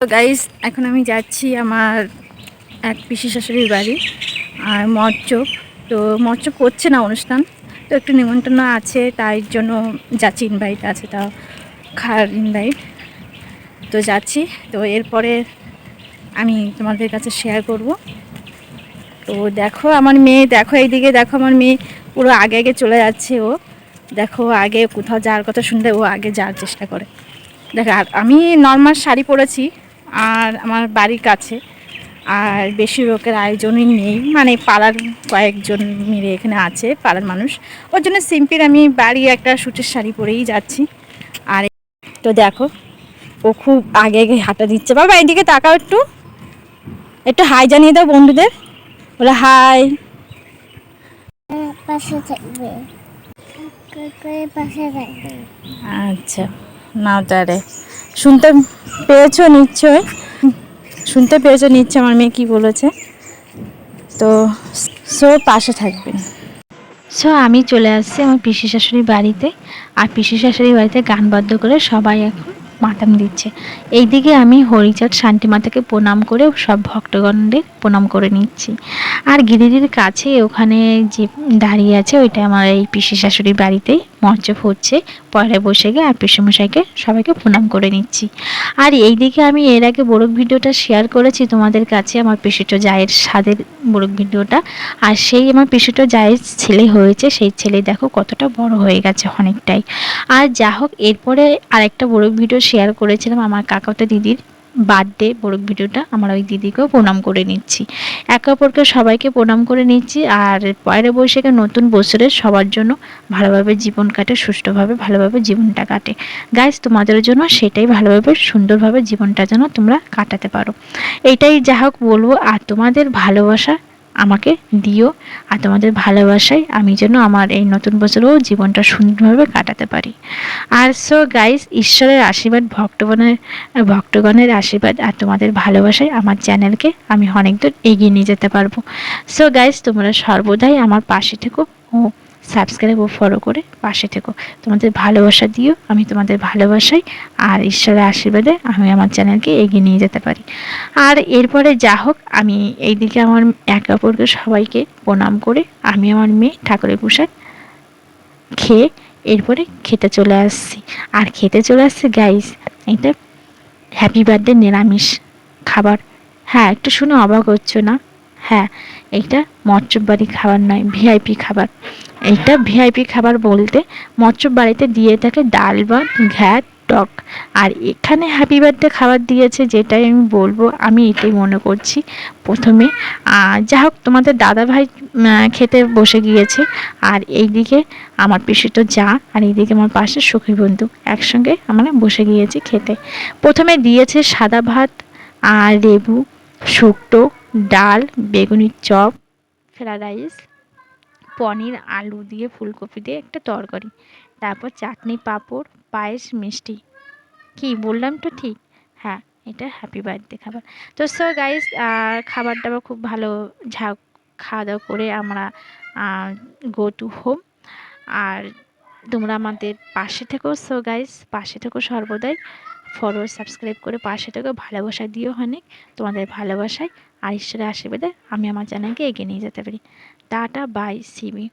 তো গাইস, এখন আমি যাচ্ছি আমার এক পিসি শাশুড়ির বাড়ি আর মৎচপ। তো মৎচপ হচ্ছে না অনুষ্ঠান, তো একটু নিমন্ত্রণ আছে, তাই জন্য যাচ্ছি। ইনভাইট আছে, তা খাওয়ার ইনভাইট, তো যাচ্ছি। তো এরপরে আমি তোমাদের কাছে শেয়ার করব। তো দেখো আমার মেয়ে, দেখো এইদিকে দেখো আমার মেয়ে পুরো আগে আগে চলে যাচ্ছে। ও দেখো আগে কোথাও যাওয়ার কথা শুনলে ও আগে যাওয়ার চেষ্টা করে। দেখো আর আমি নর্মাল শাড়ি পরেছি, আর আমার বাড়ির কাছে আর বেশি লোকের আয়োজনই নেই, মানে পাড়ার কয়েকজন মিলে এখানে আছে পাড়ার মানুষ, ওর জন্য সিম্পল আমি বাড়ি একটা সুতির শাড়ি পরেই যাচ্ছি। আর তো দেখো ও খুব আগে আগে হাঁটা দিচ্ছে। বাবা এদিকে তাকাও, একটু একটু হাই জানিয়ে দাও বন্ধুদের, বলে হাই। পাশে থাকবে, পাশে থাকবে। আচ্ছা, নাও তারে শুনতে পেয়েছো নিশ্চয়, শুনতে পেয়েছো নিশ্চয় আমার মেয়ে কী বলেছে। তো সো পাশে থাকবেন। সো আমি চলে আসছি আমার পিসি শাশুড়ির বাড়িতে, আর পিসি শাশুড়ির বাড়িতে গান বাদ্য করে সবাই এখন মাতাম দিচ্ছে। এইদিকে আমি হরিচাঁদ শান্তি মাতাকে প্রণাম করে সব ভক্তগণদের প্রণাম করে নিচ্ছি। আর গিরিডির কাছে ওখানে যে দাঁড়িয়ে আছে ওইটা আমার এই পিসি শাশুড়ির বাড়িতেই মঞ্চপ হচ্ছে। পরে বসে গিয়ে আর পিসেমশাইকে সবাইকে প্রণাম করে নিচ্ছি। আর এইদিকে আমি এর আগে মোরগ ভিডিওটা শেয়ার করেছি তোমাদের কাছে, আমার পিসিটো জায়ের স্বাদের মোরগ ভিডিওটা। আর সেই আমার পিসিটো জায়ের ছেলে হয়েছে, সেই ছেলে দেখো কতটা বড় হয়ে গেছে অনেকটাই। আর যা হোক, এরপরে আরেকটা মোরগ ভিডিও শেয়ার করেছিলাম আমার কাকাতো দিদির বার্থডে মোরগ ভিডিওটা, আমার ওই দিদিকেও প্রণাম করে নিচ্ছি। একে অপরকে সবাইকে প্রণাম করে নিচ্ছি। আর পয়লা বৈশাখে নতুন বছরে সবার জন্য ভালোভাবে জীবন কাটে, সুষ্ঠুভাবে ভালোভাবে জীবনটা কাটে। গাইজ তোমাদের জন্য সেটাই, ভালোভাবে সুন্দরভাবে জীবনটা যেন তোমরা কাটাতে পারো, এইটাই যা হোক বলবো। আর তোমাদের ভালোবাসা আমাকে দিও, আর তোমাদের ভালোবাসায় আমি যেন আমার এই নতুন বছরেও জীবনটা সুন্দরভাবে কাটাতে পারি। আর সো গাইজ, ঈশ্বরের আশীর্বাদ, ভক্তগণের আশীর্বাদ আর তোমাদের ভালোবাসায় আমার চ্যানেলকে আমি অনেক দূর এগিয়ে নিয়ে যেতে পারবো। সো গাইজ, তোমরা সর্বদাই আমার পাশে থেকো ও সাবস্ক্রাইব ও ফলো করে পাশে থেকো। তোমাদের ভালোবাসা দিও, আমি তোমাদের ভালোবাসাই আর ঈশ্বরের আশীর্বাদে আমি আমার চ্যানেলকে এগিয়ে নিয়ে যেতে পারি। আর এরপরে যা হোক, আমি এইদিকে আমার একে অপরকে সবাইকে প্রণাম করে আমি আমার মেয়ে ঠাকুরের প্রসাদ খেয়ে এরপরে খেতে চলে আসছি। আর খেতে চলে আসছে গাইস, এটা হ্যাপি বার্থডে নিরামিষ খাবার। হ্যাঁ, একটু শুনে অবাক হচ্ছ না? হ্যাঁ, এইটা মৎস্যপ বাড়ি খাবার নয়, ভিআইপি খাবার। এইটা ভিআইপি খাবার বলতে মৎস্যপ বাড়িতে দিয়ে থাকে ডাল ভাত, ঘ্যাট, টক। আর এখানে হ্যাপি বার্থডে খাবার দিয়েছে, যেটাই আমি বলবো, আমি এটাই মনে করছি প্রথমে। যা হোক, তোমাদের দাদাভাই খেতে বসে গিয়েছে, আর এইদিকে আমার পিসিতো যা, আর এইদিকে আমার পাশে সখী বন্ধু একসঙ্গে আমরা বসে গিয়েছি খেতে। প্রথমে দিয়েছে সাদা ভাত আর লেবু, শুক্তো, ডাল, বেগুনির চপ, ফ্রাইড রাইস, পনির, আলু দিয়ে ফুলকপি দিয়ে একটা তরকারি, তারপর চাটনি, পাঁপড়, পায়েস, মিষ্টি। কি বললাম তো ঠিক? হ্যাঁ, এটা হ্যাপি বার্থডে খাবার। তো সো গাইস, খাবার দাবার খুব ভালো, খাওয়া দাওয়া করে আমরা গো টু হোম। আর তোমরা আমাদের পাশে থেকো। সো গাইস, পাশে থেকো সর্বদাই, ফলো সাবস্ক্রাইব করে পাশে থেকো, ভালোবাসা দিও অনেক। তোমাদের ভালোবাসায় আর ঈশ্বরের আশীর্বাদে আমি আমার চ্যানেলকে এগিয়ে নিয়ে যেতে পারি। Tata, bye, Simi.